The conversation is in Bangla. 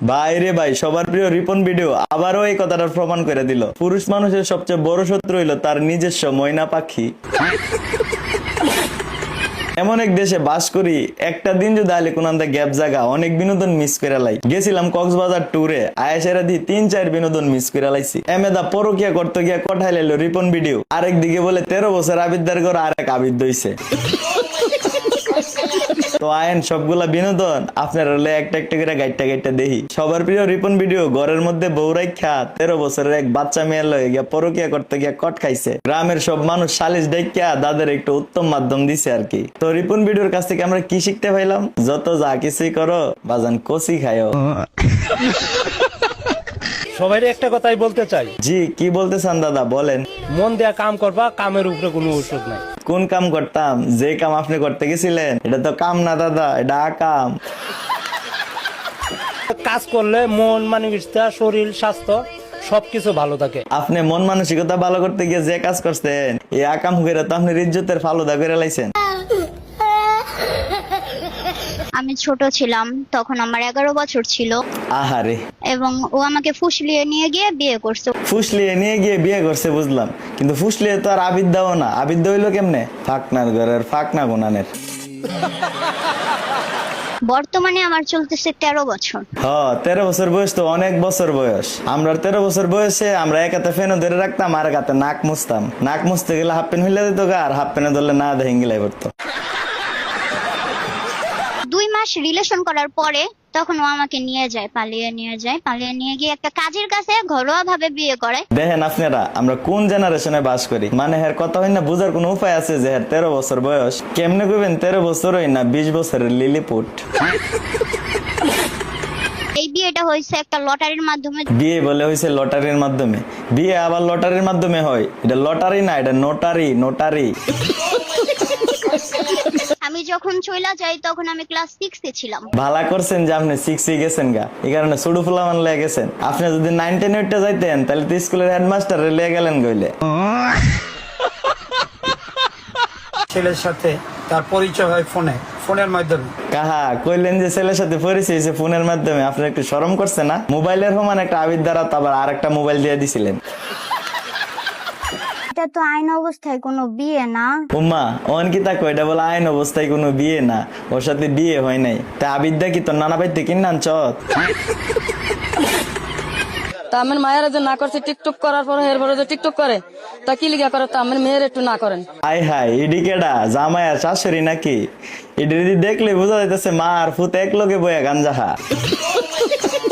ভাই রে ভাই, সবার প্রিয় রিপন ভিডিও আবারও এই কথাটার প্রমাণ করে দিল। পুরুষ মানুষের সবচেয়ে বড় শত্রু হইল তার নিজস্ব ময়না পাখি। এমন এক দেশে বাস করি, একটা দিন যদি আলে কোন গ্যাপ জায়গা অনেক বিনোদন মিস করে লাই। গেছিলাম কক্সবাজার ট্যুরে, আয়েশেরা দি 3-4 বিনোদন মিস করে লাইছি। এমেদা পরকিয়া করতে গিয়া কঠাই লাইলো রিপন ভিডিও। আরেক দিকে বলে 13 বছর আবিদ্দার ঘর আরেক আবিদ হইছে। তো আয়েন সবগুলা বিনোদন আপনার হলে একটা একটা করে গাইটটা গাইটটা দেখি। সবার প্রিয় রিপন ভিডিও ঘরের মধ্যে বউ রাইখা 13 বছরের এক বাচ্চা মেয়ে লয়ে গিয়া পরকিয়া করতে গিয়া কট খাইছে। গ্রামের সব মানুষ সালিশ ডাইকা দাদের একটু উত্তম মাধ্যম দিছে আর কি। তো রিপন ভিডিওর কাছ থেকে আমরা কি শিখতে পাইলাম? যত যা কিছুই করো বাজান কচি খায়ও। সবাই একটা কথাই বলতে চাই। জি, কি বলতে চান দাদা বলেন। মন দেয়া কাম করবা, কামের উপরে কোনো ওষুধ নাই। কোন কাম করতাম? যে কাম আপনি করতে গেছিলেন এটা তো কাম না দাদা, এটা আকাম। কাজ করলে মন মানসিকতা শরীর স্বাস্থ্য সবকিছু ভালো থাকে। আপনি মন মানসিকতা ভালো করতে গিয়ে যে কাজ করছেন এই আকাম করে তো আপনি ইজ্জতের ফালুদা করে লাইছেন। আমি ছোট ছিলাম, তখন আমার 11 বছর ছিল। আহারে, এবং ও আমাকে ফুসলিয়ে নিয়ে গিয়ে বিয়ে করছে। ফুসলিয়ে নিয়ে গিয়ে বিয়ে করছে বুঝলাম, কিন্তু ফুসলিয়ে তো আর আবিদ্যাও না। আবিদ্যা হইলো কেমনে? ফাকনার ঘরের ফাকনা গুনানের। বর্তমানে আমার চলতেছে 13 বছর। 13 বছর বয়স তো অনেক বছর বয়স। আমরা 13 বছর বয়সে আমরা এক হাতে ফেনও ধরে রাখতাম, আর এক হাতে নাক মুছতাম। নাক মুছতে গেলে হাফ প্যান্ট হইলে দিত গা, আর হাফ প্যান্টে ধরলে না দেখে গিলাই পড়তো। 2 মাস রিলেশন করার পরে তখন ও আমাকে নিয়ে যায়, পালিয়ে নিয়ে গিয়ে একটা কাজের কাছে ঘরোয়া ভাবে বিয়ে করে। দেখেন আপনারা আমরা কোন জেনারেশনে বাস করি। মানে এর কথা হয় না, বুঝার কোন উপায় আছে যে 13 বছর বয়স? কেমনে কইবেন 13 বছর হই না 20 বছরের লিলিপুট। এই বিয়েটা হয়েছে একটা লটারির মাধ্যমে। বিয়ে বলে হয়েছে লটারির মাধ্যমে? বিয়ে আবার লটারির মাধ্যমে হয়? এটা লটারি না, এটা নোটারি। নোটারি। আমি যখন চইলা যাই তখন আমি ক্লাস 6 এ ছিলাম। ভালা করছেন যে আপনি 6 এ গেছেন গা, এই কারণে ছোট ফুলা মান লয়ে গেছেন। আপনি যদি 9 10 এ যাইতেন তাহলে তো স্কুলের হেডমাস্টার লয়ে গেলেন গইলে। ছেলের সাথে তার পরিচয় হয় ফোনের মাধ্যমে। কাহা কইলেন যে ছেলের সাথে পরিচয় হয়েছে ফোনের মাধ্যমে? আপনার একটু শরম করছে না? মোবাইলের সমান একটা আবিদ্যারা তো আবার আরেকটা মোবাইল দিয়ে দিছিলেন। এটা তো আইন অবস্থায় কোনো বিয়ে না। উম্মা অন কি তা কয়টা বলে আইন অবস্থায় কোনো বিয়ে না, ওর সাথে বিয়ে হয় নাই। তা আবিদ্যা কি তোর নানা ভাইতে কিনান চত? তা আমার মায়েরা যে না করছে টিকটক করার পর এরপরে যে টিকটক করে তা কি লিগা করে? তা আমার মেয়ের একটু না করেন। আই হাই, ইডি কেডা? জামাই আর শাশুড়ি নাকি? ইডি দেখলে বোঝা যাইতেছে মা আর ফুত এক লগে বয়া গাঞ্জাহা।